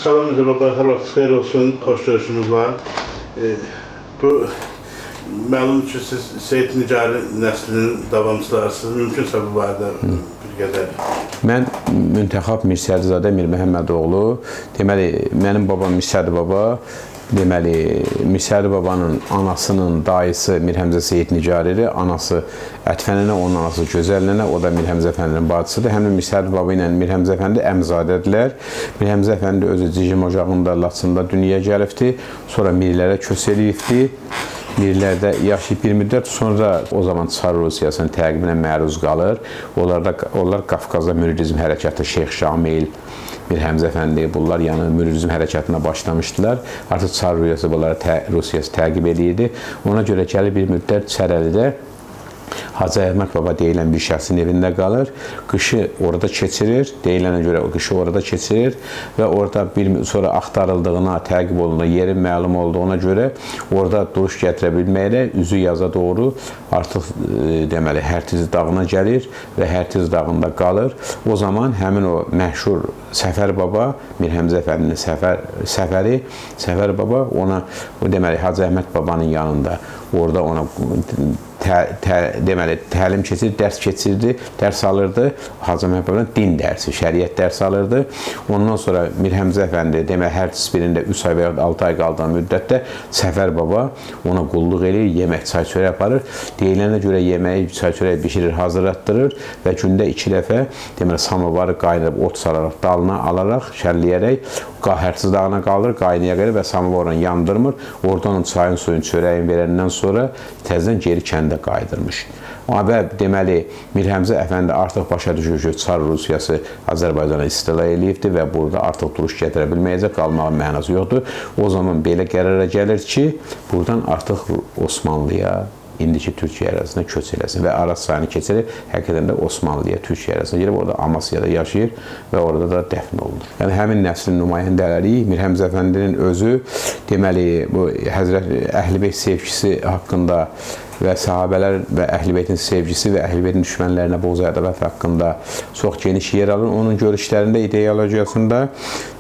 Salam Necə baba, hər vaxt xeyir olsun, xoş görüşünüz var. Bu məlum ki, siz Seyid Nicari nəslinin davamçılarısınız, mümkünsə bu barədə bir qədər. Mən Müntəxab Mirsəlizadə Mir Məhəmmədoğlu, deməli, mənim babam Mirsəli baba, deməli, Mirsəli babanın anasının dayısı Mir Həmzə Seyid Nicaridir, anası Ətfənənə, onun anası Gözəllənə, o da Mir Həmzə Əfəndinin bacısıdır. Həmin Mirsəli baba ilə Mir Həmzə Əfəndi əmzadədirlər. Mir Həmzə Əfəndi özü Cicim ocağında, Laçında dünyaya gəlibdi, sonra Mirlərə köç eləyibdi. Mirlərdə yaşayıb bir müddət, sonra o zaman Çar Rusiyasının təqibinə məruz qalır. Onlar Qafqazda müridizm hərəkatı, Şeyx Şamil, Mir Həmzə Əfəndi, bunlar yəni müridizm hərəkatına başlamışdılar. Artıq Çar Rusiyası təqib edirdi. Ona görə gəlib bir müddət Çərəlidə Hacı Əhməd baba deyilən bir şəxsin evində qalır. Qışı orada keçirir, deyilənə görə qışı orada keçirir və orada sonra axtarıldığına, təqib olunduğuna, yerin məlum olduğuna görə orada duruş gətirə bilməklə üzü yaza doğru artıq deməli Hərtiz dağına gəlir və Hərtiz dağında qalır. O zaman həmin o məşhur Səfər baba, Mir Həmzə Əfəndinin Səfər baba ona deməli Hacı Əhməd babanın yanında orada ona deməli təlim keçirdi, dərs keçirdi, dərs alırdı. Hacı Əhməd babanın din dərsi, şəriət dərs alırdı. Ondan sonra Mir Həmzə Əfəndi deməli hər birində 3 ay və 6 ay qaldığı müddətdə Səfər baba ona qulluq eləyir, yemək, çay çörək aparır. Deyilənə görə yeməyi, çay çörək bişirir, hazırlatdırır və gündə 2 dəfə deməli samovarı qaynadıb ot salaraq, dalına alaraq, şərləyərək Hərtiz dağına qalır, qaynaya gəlir və samovarını yandırmır. Oradan çayın, suyun, çörəyin verəndən sonra təzədən geri kəndə qayıdırmış. Və deməli, Mir Həmzə Əfəndi artıq başa düşür ki, Çar Rusiyası Azərbaycana istila eləyibdir və burada artıq duruş gətirə bilməyəcək, qalmağın mənası yoxdur. O zaman belə qərara gəlir ki, buradan artıq Osmanlıya, indiki Türkiyə ərazisinə köç eləsin və Araz çayını keçirib, həqiqətən də Osmanlıya, Türkiyə ərazisinə girib, orada Amasyada yaşayır və orada da dəfn olunur. Yəni, həmin nəslin nümayəndələri Mir Həmzə Əfəndinin özü, deməli, bu Həzrət Əhl-i Beyt sevgisi haqqında və sahabələr və Əhl-i Beytin sevgisi və Əhl-i Beytin düşmənlərinə boz ədəbət haqqında çox geniş yer alır. Onun görüşlərində, ideologiyasında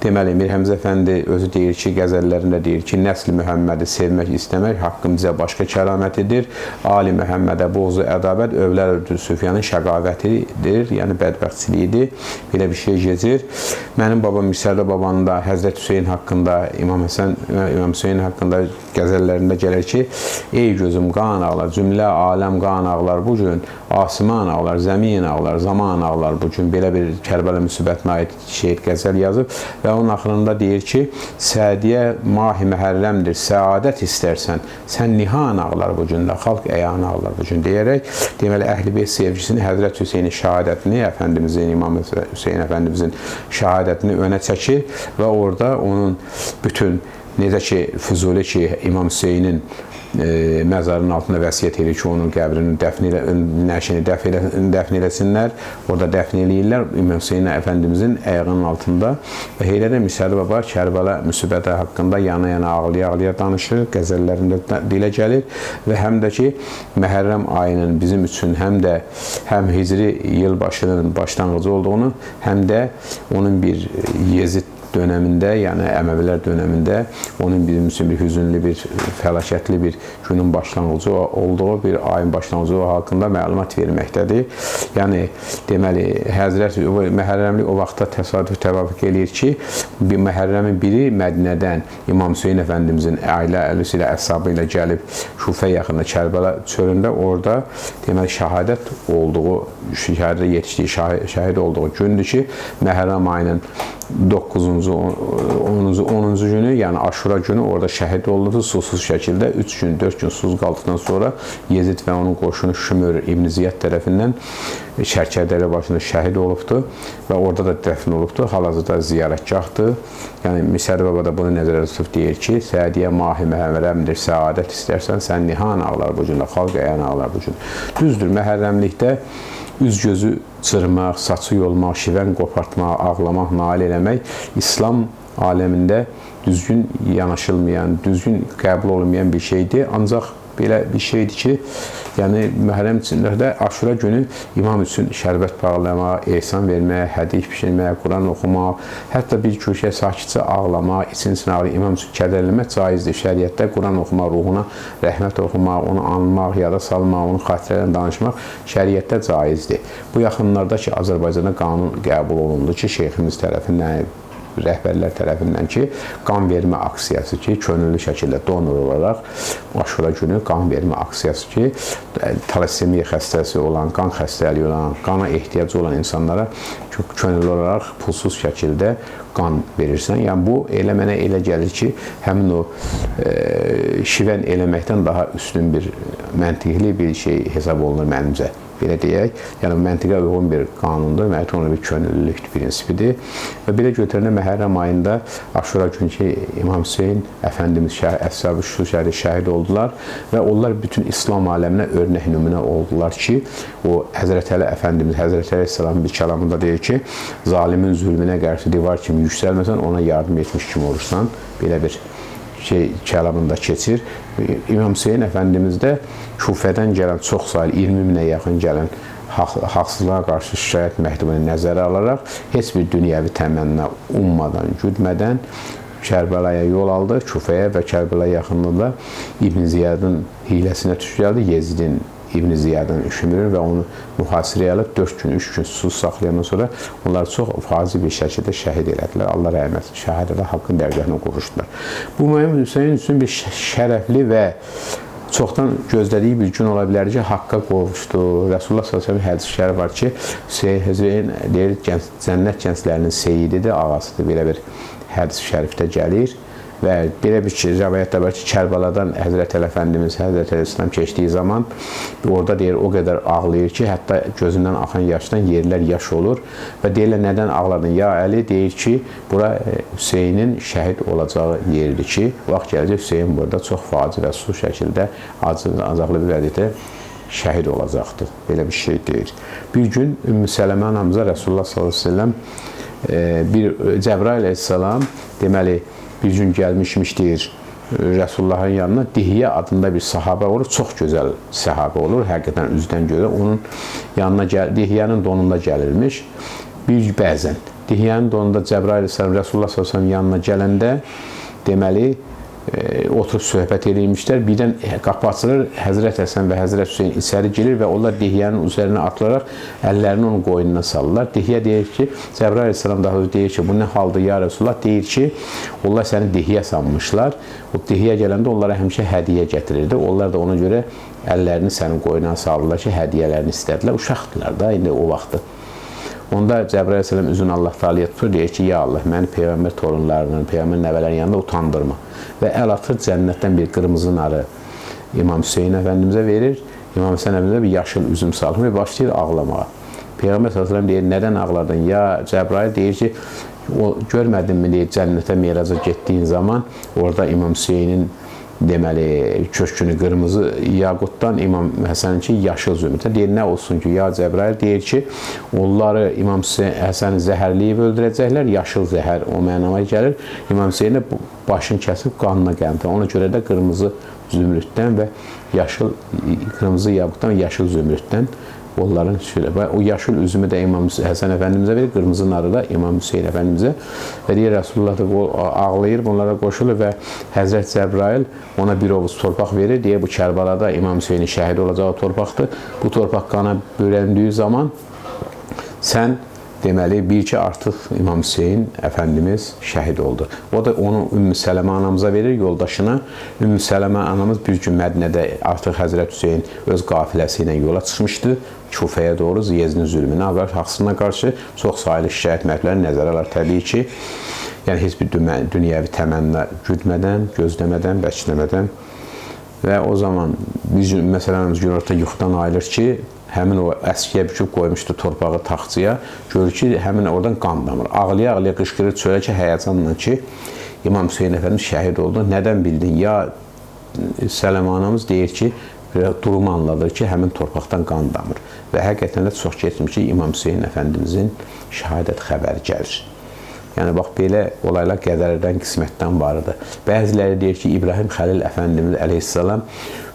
deməli, Mir Həmzə Əfəndi özü deyir ki, qəzəllərində deyir ki, nəsl Məhəmmədi sevmək, istəmək haqqın bizə başqa kəramətidir. Ali Məhəmmədə boz ədəbət, övlər öldür Süfyanın şəqavətidir, yəni bədbəxtçiliyidir. Belə bir şey gecir. Mənim babam Mirsəli babanın da Həzrət Hüseyin haqqında, İmam Hüseyin haqqında qəzəllərində gəlir ki, ey gözüm qan ağlar, cümlə aləm qan ağlar bugün, asiman ağlar, zəmin ağlar, zaman ağlar bugün. Belə bir Kərbəla müsibətinə aid şeir qəzəl yazıb və onun axırında deyir ki, Sədiyə mahi məhərrəmdir, səadət istərsən, sən nihan ağlar bugün də, xalq əyan ağlar bugün deyərək, deməli, Əhl-i Beyt sevgisini, Həzrət Hüseynin şəhadətini, Əfəndimizin, İmam Hüseyin Əfəndimizin şəhadətini önə çəkir və orada onun bütün, necə ki, Füzuli ki, İmam Hüseynin məzarının altında vəsiyyət edir ki, onun qəbrinin nəşini dəfn eləsinlər, orada dəfn eləyirlər İmam Hüseyin Əfəndimizin əyağının altında və Heydər Mirsəli baba Kərbəla müsibəti haqqında yana-yana, ağlaya-ağlaya danışır, qəzəllərində dilə gəlir və həm də ki, Məhərrəm ayının bizim üçün həm də həm Hicri yılbaşının başlanğıcı olduğunu, həm də onun bir Yezid dönəmində, yəni Əməvilər dönəmində onun bizim üçün bir hüzünlü, bir fəlakətli bir günün başlanğıcı olduğu, bir ayın başlanğıcı haqqında məlumat verməkdədir. Yəni, deməli, Həzrət Məhərrəmlik o vaxtda təsadüf təvafüq eləyir ki, Məhərrəmin biri Mədinədən İmam Hüseyin Əfəndimizin ailə əlisi ilə, əshabı ilə gəlib Şufə yaxında Kərbəla çölündə orada, deməli, şəhadət olduğu, şəhadətə yetişdiyi, şəhid olduğu gündür ki, Məhərrəm ayının 9-cu, 10-cu günü, yəni Aşura günü orada şəhid olundu, susuz şəkildə 3 gün, 4 gün susuz qaldıqdan sonra Yezid və onun qoşunu Şümür İbn Ziyad tərəfindən Şərkədəli başında şəhid olubdur və orada da dəfn olubdur, hal-hazırda ziyarətgahdır. Yəni, Mirsəli baba da bunu nəzərə tutub deyir ki, Sədiyə mahi məhərrəmdir, səadət istərsən, sən nihan ağlar bu gün, xalq əyan ağlar bu gün. Düzdür, məhərrəmlikdə üz-gözü cırmaq, saçı yolmaq, şivən qopartmaq, ağlamaq, nail eləmək İslam aləmində düzgün yanaşılmayan, düzgün qəbul olunmayan bir şeydir. Ancaq belə bir şeydir ki, yəni Məhərrəm içində də Aşura günü imam üçün şərbət bağlamaq, ehsan vermək, hədiy pişirmək, Quran oxumaq, hətta bir köşəyə sakitcə ağlamaq, için ağlayıb imam üçün kədərləmək caizdir. Şəriətdə Quran oxumaq, ruhuna rəhmət oxumaq, onu anmaq, yada salmaq, onun xatirələrini danışmaq şəriətdə caizdir. Bu yaxınlarda ki, Azərbaycanda qanun qəbul olundu ki, şeyximiz tərəfindən, rəhbərlər tərəfindən ki, qan vermə aksiyası ki, könüllü şəkildə donor olaraq Aşura günü qan vermə aksiyası ki, talassemiya xəstəsi olan, qan xəstəliyi olan, qana ehtiyacı olan insanlara könüllü olaraq pulsuz şəkildə qan verirsən. Yəni bu elə mənə elə gəlir ki, həmin o şivən eləməkdən daha üstün bir məntiqli bir şey hesab olunur mənimcə. Belə deyək, yəni məntiqə uyğun bir qanundur, məncə onun bir könüllülük prinsipidir. Və belə götürəndə Məhərrəm ayında Aşura günü ki, İmam Hüseyn Əfəndimiz Əshab-ı Şuşəri şəhid oldular və onlar bütün İslam aləminə örnək nümunə oldular ki, o Həzrət Əli Əfəndimiz, Həzrət Əleyhisselamın bir kəlamında deyir ki, zalimin zülmünə qarşı divar kimi yüksəlməsən, ona yardım etmiş kimi olursan, belə bir kəlamında keçir. İmam Hüseyin Əfəndimiz də Kufədən gələn çox sayılı 20 minə yaxın gələn haqsızlığa qarşı şikayət məktubunu nəzərə alaraq heç bir dünyəvi təmənna ummadan, güdmədən Kərbəlaya yol aldı, Kufəyə və Kərbəlaya yaxınlığında İbn Ziyadın hiləsinə düşdü, Yezidin İbn Ziyadın üşümürür və onu mühasirəyə alıb 4 gün, 3 gün susuz saxlayandan sonra onlar çox fazi bir şəkildə şəhid elədilər. Allah rəhmət, şəhadətə haqqın dərgahına qovuşdular. Bu İmam Hüseyin üçün bir şərəfli və çoxdan gözlədiyi bir gün ola bilər ki, haqqa qovuşdu. Rasulullah s.ə.v hədis-i şərif var ki, Hüseyin deyir, cənnət gənclərinin seyididir, ağasıdır. Belə bir hədis-i şərifdə gəlir. Və belə bir rəvayətdə var ki, Kərbəladan Həzrət Əli Əfəndimiz, Həzrət Əleyhisselam keçdiyi zaman orada deyir, o qədər ağlayır ki, hətta gözündən axan yaşdan yerlər yaş olur və deyirlər, nədən ağladın? Ya Əli deyir ki, bura Hüseynin şəhid olacağı yerdir ki, vaxt gələcək Hüseyin burada çox faci və su şəkildə acıqlı bir vəziyyətdə şəhid olacaqdır. Belə bir şey deyir. Bir gün Ümmü Sələmə anamıza Rasulullah s.ə.v bir Cəbrail əleyhissalam deməli, bir gün gəlmişmiş deyir Rəsullahın yanına, Dihyə adında bir sahabə olur, çox gözəl sahabə olur, həqiqətən üzdən görə. Onun yanına Dihyənin donunda gəlirmiş. Bəzən Dihyənin donunda Cəbrail əleyhissalam Rəsulullah s.ə.v yanına gələndə deməli, oturub söhbət eləymişlər. Birdən qapı açılır, Həzrət Həsən və Həzrət Hüseyin içəri gelir və onlar Dihyənin üzərinə atılaraq əllərini onun qoynuna salırlar. Dihyə deyir ki, Cəbrail əleyhissalam daha deyir ki, bu nə haldır ya Resulullah? Deyir ki, onlar səni Dihyə sanmışlar. O Dihyə gələndə onlara həmişə hədiyyə gətirirdi. Onlar da ona görə əllərini sənin qoynuna salırlar ki, hədiyyələrini istədilər. Uşaqdılar da indi o vaxtı. Onda Cəbrail əleyhissalam üzünü Allah Teala'ya tutur, deyir ki, ya Allah, məni Peyğəmbər torunlarının, Peyğəmbər nəvələrin yanında utandırma. Və əl atır cənnətdən bir qırmızı narı İmam Hüseyin Əfəndimizə verir. İmam Hüseyin Əfəndimizə bir yaşıl üzüm salır və başlayır ağlamağa. Peyğəmbər s.ə.v deyir, nədən ağladın? Ya Cəbrail deyir ki, o görmədinmi deyir, cənnətə meyraca getdiyin zaman orada İmam Hüseynin deməli, köşkünü qırmızı yaqutdan, İmam Həsəninki yaşıl zümrüddən. Deyir, nə olsun ki, ya Cəbrail deyir ki, onları İmam Həsəni zəhərləyib öldürəcəklər, yaşıl zəhər o mənaya gəlir. İmam Hüseyin də başını kəsib qanına qəmdir. Ona görə də qırmızı zümrüddən və qırmızı yaqutdan və yaşıl zümrüddən onların şöyle. O yaşıl üzümü də İmam Həsən Əfəndimizə verir, qırmızı narı da İmam Hüseyin Əfəndimizə. Və deyir, Rasulullah da ağlayır, bunlara qoşulur və Həzrət Cəbrail ona bir ovuz torpaq verir. Deyir, bu Kərbəlada İmam Hüseynin şəhid olacağı torpaqdır. Bu torpaq qana bölündüyü zaman sən deməli, bir ki, artıq İmam Hüseyin Əfəndimiz şəhid oldu. O da onu Ümmü Sələmə anamıza verir, yoldaşına. Ümmü Sələmə anamız bir gün Mədinədə artıq Həzrət Hüseyin öz qafiləsi ilə yola çıxmışdı. Kufəyə doğru Yezidin zülmünə, haqsına qarşı çox sayılı şikayət məktubları nəzərə alır. Təbii ki, yəni heç bir dünyəvi təmənna güdmədən, gözləmədən, bəkləmədən və o zaman biz məsələn günorta yuxudan ayılır ki, həmin o əskiyə büküb qoymuşdu torpağı taxçıya, görür ki, həmin oradan qan damır. Ağlaya-ağlaya qışqırır çölə ki, həyəcanla ki, İmam Hüseyin Əfəndimiz şəhid oldu. Nədən bildin? Ya Sələmə anamız deyir ki, durumu anladır ki, həmin torpaqdan qan damır. Və həqiqətən də çox keçmiş ki, İmam Hüseyin Əfəndimizin şəhadət xəbəri gəlir. Yəni bax belə olaylar qədərdən, qismətdən barıdır. Bəziləri deyir ki, İbrahim Xəlil Əfəndimiz əleyhissalam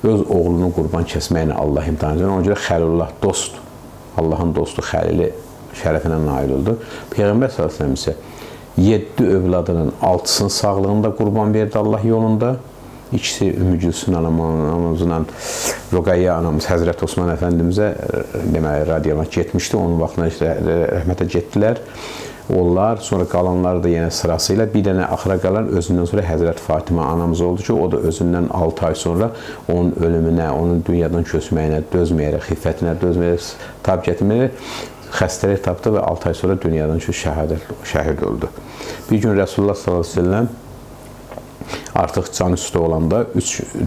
öz oğlunu qurban kəsməklə Allah imtahan edir. Ona görə Xəlilullah dost, Allahın dostu Xəlili şərəfinə nail oldu. Peyğəmbər sallallahu əleyhi və səlləm isə 7 övladının 6-sının sağlığında qurban verdi Allah yolunda. İkisi Ümmü Gülsüm anamızla Rüqayyə anamız Həzrət Osman Əfəndimizə deməli radiyallahu getmişdi. Onun vaxtında rəhmətə getdilər. Onlar, sonra qalanları da yenə sırasıyla bir dənə axıra qalan özündən sonra Həzrət Fatimə anamız oldu ki, o da özündən 6 ay sonra onun ölümünə, onun dünyadan köçməyinə dözməyərək, xiffətinə dözməyərək, tab gətirməyərək xəstəlik tapdı və 6 ay sonra dünyadan şəhid oldu. Bir gün Rasulullah sallallahu əleyhi və səlləm artıq can üstü olanda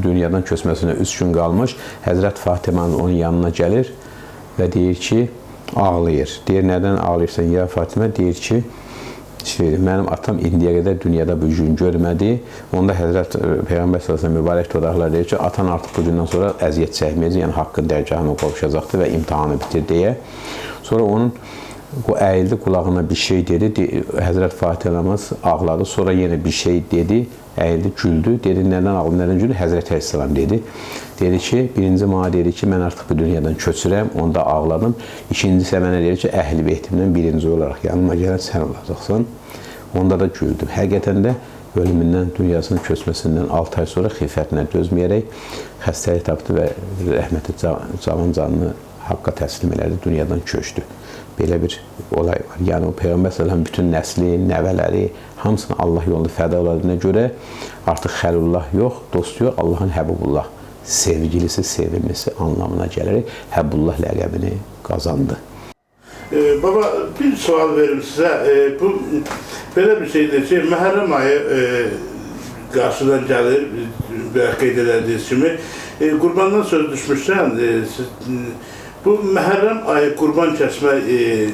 dünyadan köçməsinə 3 gün qalmış, Həzrət Fatimə onun yanına gəlir və deyir ki, ağlayır. Deyir, nədən ağlayırsan ya Fatimə? Deyir ki, mənim atam indiyə qədər dünyada bu gün görmədi. Onda Həzrət Peyğəmbər sallallahu mübarək dodaqlar deyir ki, atan artıq bu gündən sonra əziyyət çəkməyəcək, yəni haqqın dərgahına qovuşacaqdır və imtahanı bitir deyə. Sonra onun əyildi, qulağına bir şey dedi. Həzrət Fatihəmiz ağladı. Sonra yenə bir şey dedi. Əyildi, güldü. Dedi, nədən ağladı, nədən güldü? Həzrət Əleyhisselam dedi. Dedi ki, birinci mənə dedi ki, mən artıq bu dünyadan köçürəm. Onda ağladım. İkincisi mənə dedi ki, əhl-i beytimdən birinci olaraq yanıma gələn sən olacaqsan. Onda da güldüm. Həqiqətən də ölümündən, dünyasının köçməsindən 6 ay sonra xiffətinə dözməyərək xəstəlik tapdı və rəhməti cavan canını haqqa təslim elədi, dünyadan köçdü. Belə bir olay var. Yəni o Peyğəmbər sallallahu bütün nəsli, nəvələri hamısını Allah yolunda fəda oladığına görə artıq Xəlilullah yox, dost yox, Allahın Həbibullah, sevgilisi, sevimlisi anlamına gələrək Həbibullah ləqəbini qazandı. Baba, bir sual verim sizə. Bu belə bir şeydir ki, Məhərrəm ayı qarşıdan gəlir, qeyd edildiyiniz kimi. Qurbandan söz düşmüşsən, bu Məhərrəm ayı qurban kəsmə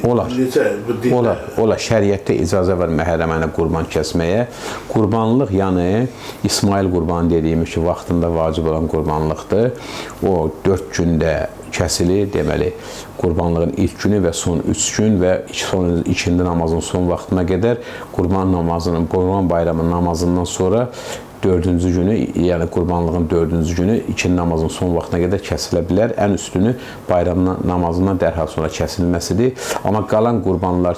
necə bu dildə? Olar. Şəriətdə icazə var Məhərrəm ayına qurban kəsməyə. Qurbanlıq, yəni İsmail qurbanı dediyimiz ki, vaxtında vacib olan qurbanlıqdır. O 4 gündə kəsilir, deməli, qurbanlığın ilk günü və son 3 gün və ikindi namazın son vaxtına qədər Qurban bayramının namazından sonra 4-cü günü, yəni qurbanlığın 4-cü günü ikindi namazın son vaxtına qədər kəsilə bilər. Ən üstünü bayram namazından dərhal sonra kəsilməsidir. Amma qalan qurbanlar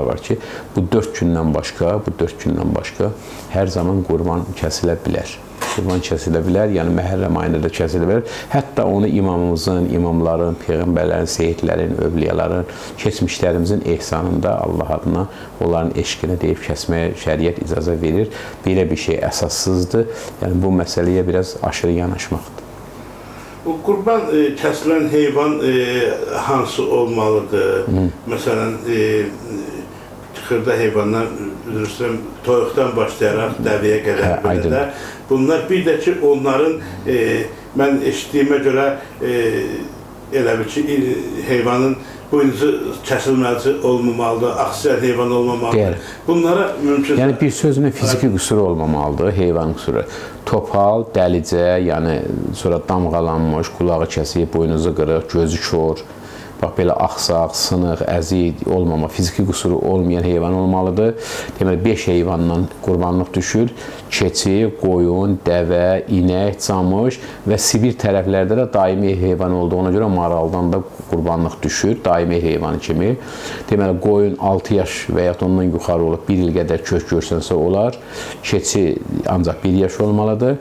var ki, bu 4 gündən başqa hər zaman qurban kəsilə bilər. Qurban kəsilə bilər, yəni Məhərrəm ayında da kəsilə bilər. Hətta onu imamımızın, imamların, peyğəmbərlərin, seyidlərin, övliyaların, keçmişlərimizin ehsanında Allah adına onların eşqini deyib kəsməyə şəriət icazə verir. Belə bir şey əsassızdır. Yəni bu məsələyə biraz aşırı yanaşmaqdır. Bu qurban kəsilən heyvan hansı olmalıdır? Məsələn, xırda heyvanlar, toyuqdan başlayaraq dəviyə qədər belə də. Bunlar bir də ki, onların, mən eşitdiyimə görə, elə bir ki, heyvanın boynuzu kəsilməlici olmamalıdır, aksiyər heyvan olmamalıdır. Bunlara mümkün... Yəni, bir sözünə fiziki qüsuru olmamalıdır, heyvan qüsuru. Topal, dəlicə, yəni sonra damğalanmış, qulağı kəsib, boynuzu qırıq, gözü kör, bax, belə axsaq, sınıq, əzik olmama, fiziki qüsuru olmayan heyvan olmalıdır. Deməli, 5 heyvandan qurbanlıq düşür. Keçi, qoyun, dəvə, inək, camış və Sibir tərəflərdə də daimi heyvan olduğuna görə maraldan da qurbanlıq düşür, daimi heyvan kimi. Deməli, qoyun 6 yaş və ya ondan yuxarı olub 1 il qədər kök görsənsə olar. Keçi ancaq 1 yaş olmalıdır.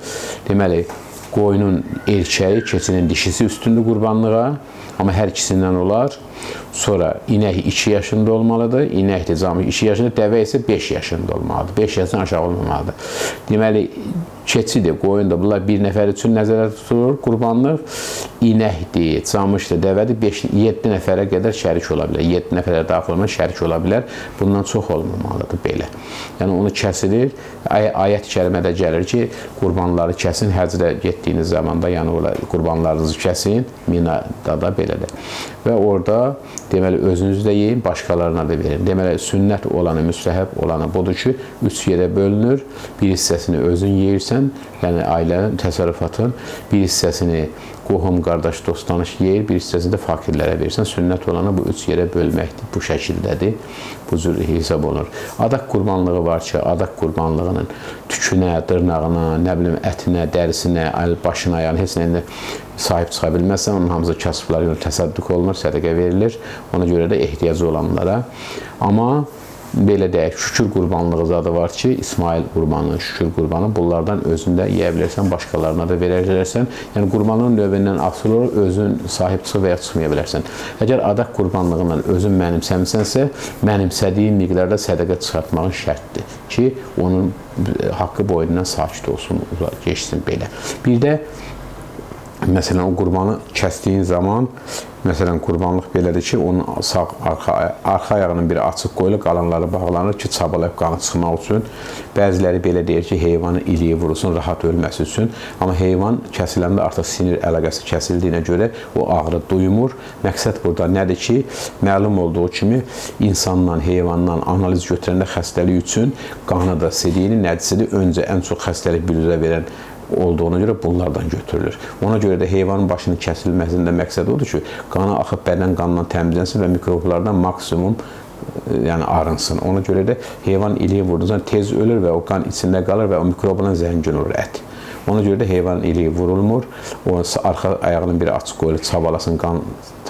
Deməli, qoyunun erkəyi, keçinin dişisi üstündür qurbanlığa. Amma hər ikisindən olar. Sonra inək 2 yaşında olmalıdır. İnək də camış 2 yaşında, dəvə isə 5 yaşında olmalıdır. 5 yaşından aşağı olmamalıdır. Deməli, keçidir, qoyundur. Bunlar bir nəfər üçün nəzərdə tutulur qurbanlıq. İnəkdir, camışdır, dəvədir. 7 nəfərə qədər şərik ola bilər. 7 nəfərə daxil olmaq şərik ola bilər. Bundan çox olmamalıdır belə. Yəni, onu kəsilir. Ayət-i kərimədə gəlir ki, qurbanları kəsin, həcrə getdiyi getdiyiniz zaman da yəni ola qurbanlarınızı kəsin, Minada da belədir. Və orada deməli özünüz də yeyin, başqalarına da verin. Deməli sünnət olanı, müstəhəb olanı budur ki, 3 yerə bölünür. Bir hissəsini özün yeyirsən, yəni ailənin, təsərrüfatın, bir hissəsini qohum, qardaş, dost, tanış yeyir, bir hissəsini də fakirlərə verirsən. Sünnət olanı bu 3 yerə bölməkdir. Bu şəkildədir. Bu cür hesab olunur. Adaq qurbanlığı var ki, adaq qurbanlığının tükünə, dırnağına, nə bilim ətinə, dərisinə, başına, yəni heç nəyinə sahib çıxa bilməzsən, onun hamısı kasıblara görə təsəddüq olunur, sədəqə verilir. Ona görə də ehtiyacı olanlara. Amma belə deyək, şükür qurbanlığı zadı var ki, İsmail qurbanı, şükür qurbanı, bunlardan özündə yeyə bilərsən, başqalarına da verə bilərsən. Yəni qurbanlığın növündən asılı olaraq özün sahib çıxa və ya çıxmaya bilərsən. Əgər adaq qurbanlığından özün mənimsəmisənsə, mənimsədiyin miqdarda sədəqə çıxartmağın şərtdir ki, onun haqqı boyundan sakit olsun, geçsin belə. Bir də məsələn, o qurbanı kəsdiyin zaman, məsələn, qurbanlıq belədir ki, onun sağ, arxa ayağının biri açıq qoyulur, qalanları bağlanır ki, çabalayıb qanı çıxmaq üçün. Bəziləri belə deyir ki, heyvanı iliyi vurulsun, rahat ölməsi üçün. Amma heyvan kəsiləndə artıq sinir əlaqəsi kəsildiyinə görə o ağrı duymur. Məqsəd burada nədir ki, məlum olduğu kimi insandan, heyvandan analiz götürəndə xəstəlik üçün qanı da sediyini, nəticədə öncə ən çox xəstəlik bürüzə verən olduğuna görə bunlardan götürülür. Ona görə də heyvanın başının kəsilməsində məqsəd odur ki, qanı axıb bədən qanından təmizlənsin və mikroblardan maksimum yəni arınsın. Ona görə də heyvan iliyi vurduğundan tez ölür və o qan içində qalır və o mikrobla zəngin olur ət. Ona görə də heyvanın iliyi vurulmur. O arxa ayağının biri açıq qoyulur, çabalasın, qan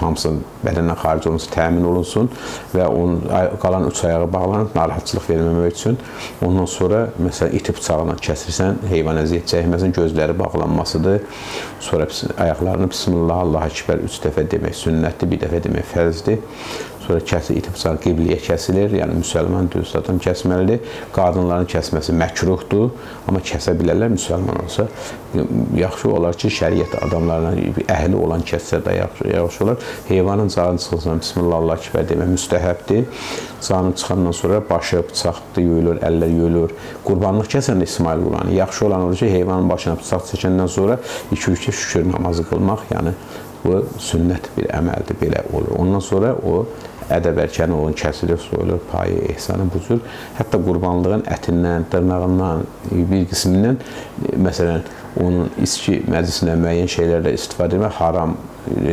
hamısı bədəndən xaric olunsun, təmin olunsun və onun qalan 3 ayağı bağlanıb narahatçılıq verməmək üçün. Ondan sonra məsələn iti bıçağına kəsirsən, heyvan əziyyət çəkməsin, gözləri bağlanmasıdır. Sonra ayaqlarını Bismillah, Allah-u Ekber 3 dəfə demək sünnətdir, bir dəfə demək fərzdir. Sonra iti bıçaq qibliyə kəsilir, yəni müsəlman düz adam kəsməlidir. Qadınların kəsməsi məkruhdur, amma kəsə bilərlər müsəlman olsa. Yaxşı olar ki, şəriət adamlarına əhli olan kəssə də yaxşı olar. Heyvanın canı çıxılsın, Bismillah, Allah-u Ekber demək müstəhəbdir. Canı çıxandan sonra başı, bıçaqdır, yuyulur, əllər yuyulur. Qurbanlıq kəsən də İsmail qurbanı. Yaxşı olan olur ki, heyvanın başına bıçaq çəkəndən sonra 2-3 şükür namazı qılmaq, yəni bu sünnət bir əməldir, belə olur. Ondan sonra o ədəb ərkəni olan kəsilir, soyulur, payı, ehsanı bu cür. Hətta qurbanlığın ətindən, dırnağından, bir qismindən, məsələn, onun içki məclisindən müəyyən şeylərlə istifadə etmək haram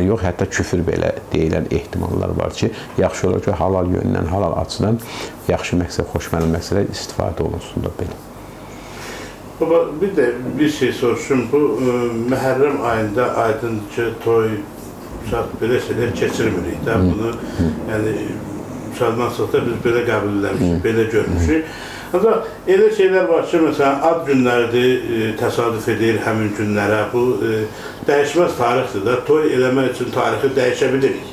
yox, hətta küfür belə deyilən ehtimallar var ki, yaxşı olur ki, halal yöndən, halal açıdan yaxşı məqsəd, xoşməli məqsədə istifadə olunsun da belə. Baba, bir də bir şey soruşum, bu Məhərrəm ayında aydındır ki, toy, belə şeylər keçirmirik də, bunu yəni müsəlmanlıqda biz belə qəbul eləmişik, belə görmüşük. Ancaq elə şeylər var ki, məsələn, ad günləridir, təsadüf edir həmin günlərə, bu dəyişməz tarixdir də, toy eləmək üçün tarixi dəyişə bilirik.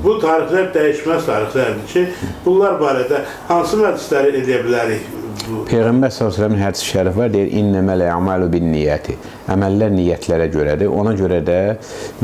Bu tarixlər dəyişməz tarixlərdir ki, bunlar barədə hansı məclisləri edə bilərik? Peyğəmbər s.ə.v-in hədis-i şərif var, deyir, İnnəməl əmalu bin niyyəti. Əməllər niyyətlərə görədir. Ona görə də,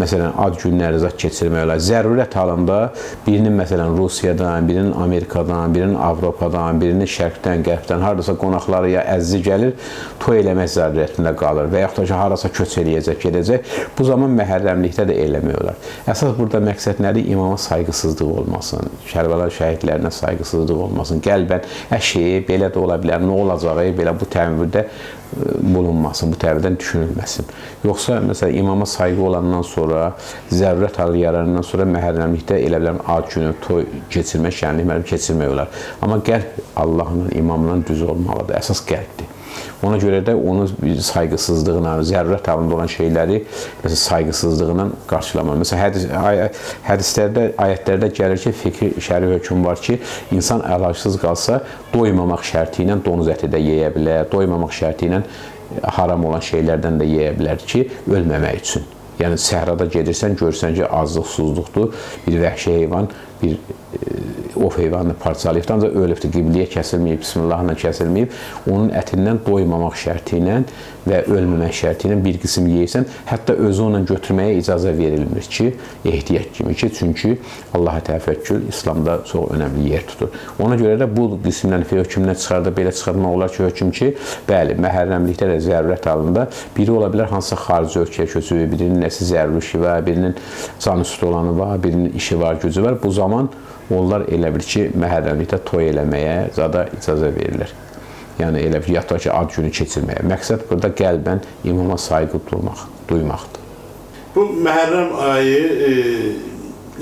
məsələn, ad günləri zat keçirmək olar. Zərurət halında birinin, məsələn, Rusiyadan, birinin Amerikadan, birinin Avropadan, birinin Şərqdən, Qərbdən, haradasa qonaqları ya əzzi gəlir, toy eləmək zərurətində qalır və yaxud da ki, harasa köç eləyəcək, gedəcək. Bu zaman məhərrəmlikdə də eləmək olar. Əsas burada məqsəd nədir? İmama sayğısızlıq olmasın, Kərbəla şəhidlərinə sayğısızlıq olmasın, qəlbən əşeyi belə də ola bilər, nə olacağı belə bu təmirdə bulunmasın, bu təvirdən düşünülməsin. Yoxsa, məsələn, imama sayğı olandan sonra, zərurət halı yaranından sonra məhərrəmlikdə elə bilərəm ad günü, toy keçirmək, şənlik keçirmək olar. Amma qəlb Allahla, imamla düz olmalıdır, əsas qəlbdir. Ona görə də onu sayğısızlığına, zərurət halında olan şeyləri sayğısızlığına qarşılamalı. Məsələn, hədislərdə, ayətlərdə gəlir ki, fikri şəri hökm var ki, insan əlacısız qalsa, doymamaq şərti ilə donuz əti də yeyə bilər, doymamaq şərti ilə haram olan şeylərdən də yeyə bilər ki, ölməmək üçün. Yəni, səhrada gedirsən, görürsən ki, azlıq, susuzluqdur, bir vəhşi heyvan, bir ov heyvanını parçalayıbdır, ancaq ölübdür, qibliyə kəsilməyib, bismillahla kəsilməyib, onun ətindən doymamaq şərti ilə və ölməmək şərti ilə bir qism yeyirsən, hətta özü onunla götürməyə icazə verilmir ki, ehtiyat kimi ki, çünki Allaha təvəkkül İslamda çox önəmli yer tutur. Ona görə də bu qismdən hökmdən çıxardıb belə çıxartmaq olar ki, hökm ki, bəli, məhərrəmlikdə də zərurət halında biri ola bilər hansısa xarici ölkəyə köçüb, birinin nəsə zəruri işi var, birinin canı üstü olanı var, birinin işi var, gücü var. Bu zaman onlar elə bil ki, məhərrəmlikdə toy eləməyə zada icazə verirlər. Yəni elə bir yataq ki, ad günü keçirməyə. Məqsəd burada qəlbən imama sayğı duymaqdır. Bu Məhərrəm ayı,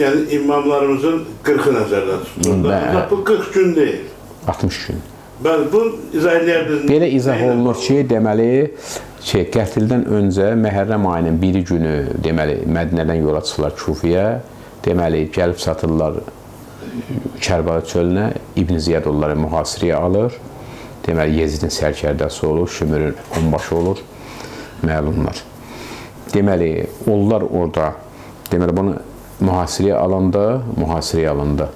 yəni imamlarımızın 40-ı nəzərdə tutulur. Bu 40 gün deyil. 60 gün. Bəli, bu izah edərdiniz. Belə izah olunur ki, deməli, qətldən öncə Məhərrəm ayının 1 günü, deməli, Mədinədən yola çıxırlar Kufiyə, deməli, gəlib satırlar Kərbəla çölünə, İbn Ziyad onları mühasirəyə alır. Deməli, Yezidin sərkərdəsi olur, Şümürün onbaşı olur, məlumlar. Deməli, onlar orada, deməli, bunu mühasirəyə alanda,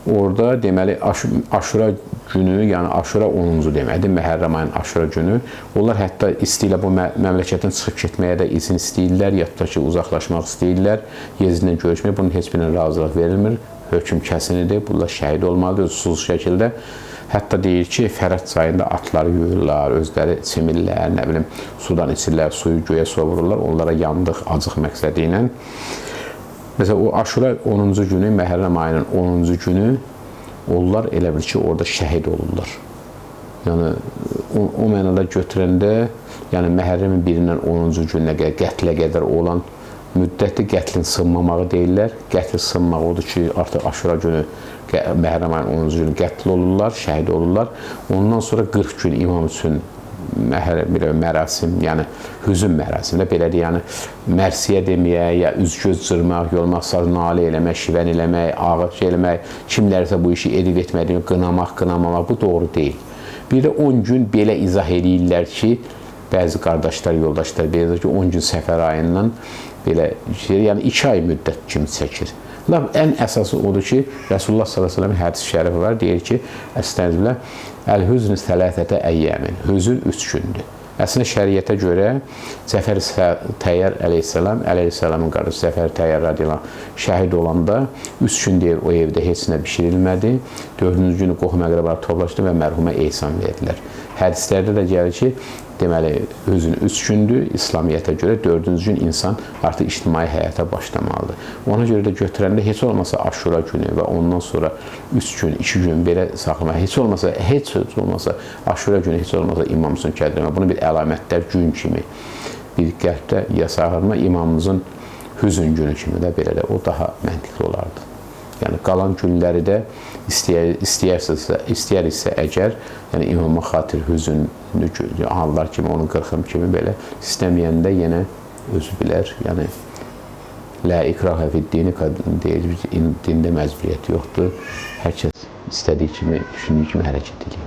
orada, deməli, Aşura günü, yəni Aşura 10-cu deməkdir, Məhərrəm ayının Aşura günü. Onlar hətta istəyirlər bu məmləkətdən çıxıb getməyə də izin istəyirlər, yaxud da ki, uzaqlaşmaq istəyirlər, Yezidlə görüşməyə, bunun heç birinin razılıq verilmir, hökm kəsinidir, bunlar şəhid olmalıdır, susuz şəkildə. Hətta deyir ki, Fərət çayında atları yuyurlar, özləri çimirlər, nə bilim, sudan içirlər, suyu göyə sovururlar, onlara yandıq, acıq məqsədi ilə. Məsələn, o Aşura 10-cu günü, Məhərrəm ayının 10-cu günü, onlar elə bil ki, orada şəhid olurlar. Yəni, o mənada götürəndə, yəni Məhərrəmin 1-dən 10-cu günə qətlə qədər olan müddətli qətlin sınmamağı deyirlər. Qətl sınmaq odur ki, artıq Aşura günü, Məhərrəm ayının 10-cu günü qətl olurlar, şəhid olurlar. Ondan sonra 40 gün imam üçün mərasim, yəni hüzün mərasimdə, belədir, yəni mərsiyə deməyə, ya üz-göz cırmaq, yolmaq, nalə eləmək, şivən eləmək, ağır şey eləmək, kimlərsə bu işi edib etmədiyi, qınamamaq, bu doğru deyil. Bir də 10 gün belə izah edirlər ki, bəzi qardaşlar, yoldaşlar deyirlər ki, 10 gün səfər ayından belə, yəni 2 ay müddət kimi çəkir. Ən əsası odur ki, Rasulullah s.ə.v hədis şərifi var, deyir ki, əstəğfirullah, əl-hüznü sələsətə əyyəmin, hüzün 3 gündür. Əslində şəriətə görə Cəfər Təyyar əleyhissalamın qardaşı Cəfər Təyyar radiyallahu şəhid olanda 3 gün deyir, o evdə heç nə bişirilmədi, 4-cü günü qohum-əqrəbalar toplaşdı və mərhumə ehsan verdilər. Hədislərdə də gəlir ki, deməli, özün 3 gündür, İslamiyyətə görə 4-cü gün insan artıq ictimai həyata başlamalıdır. Ona görə də götürəndə heç olmasa Aşura günü və ondan sonra 3 gün, 2 gün belə saxlamaq, heç olmasa Aşura günü, heç olmasa imamımızın kəldirmə. Bunu bir əlamətlər gün kimi, bir qəlbdə yasağırma, imamımızın hüzün günü kimi də belə də o daha məntiqli olardı. Yəni, qalan günləri də istəyər isə əgər, yəni imama xatir hüzünlü hallar kimi, onun 40 kimi belə istəməyəndə yenə özü bilər, yəni lə ikrahə fid-dini deyir, dində məcburiyyət yoxdur. Hər kəs istədiyi kimi, düşündüyü kimi hərəkət edir.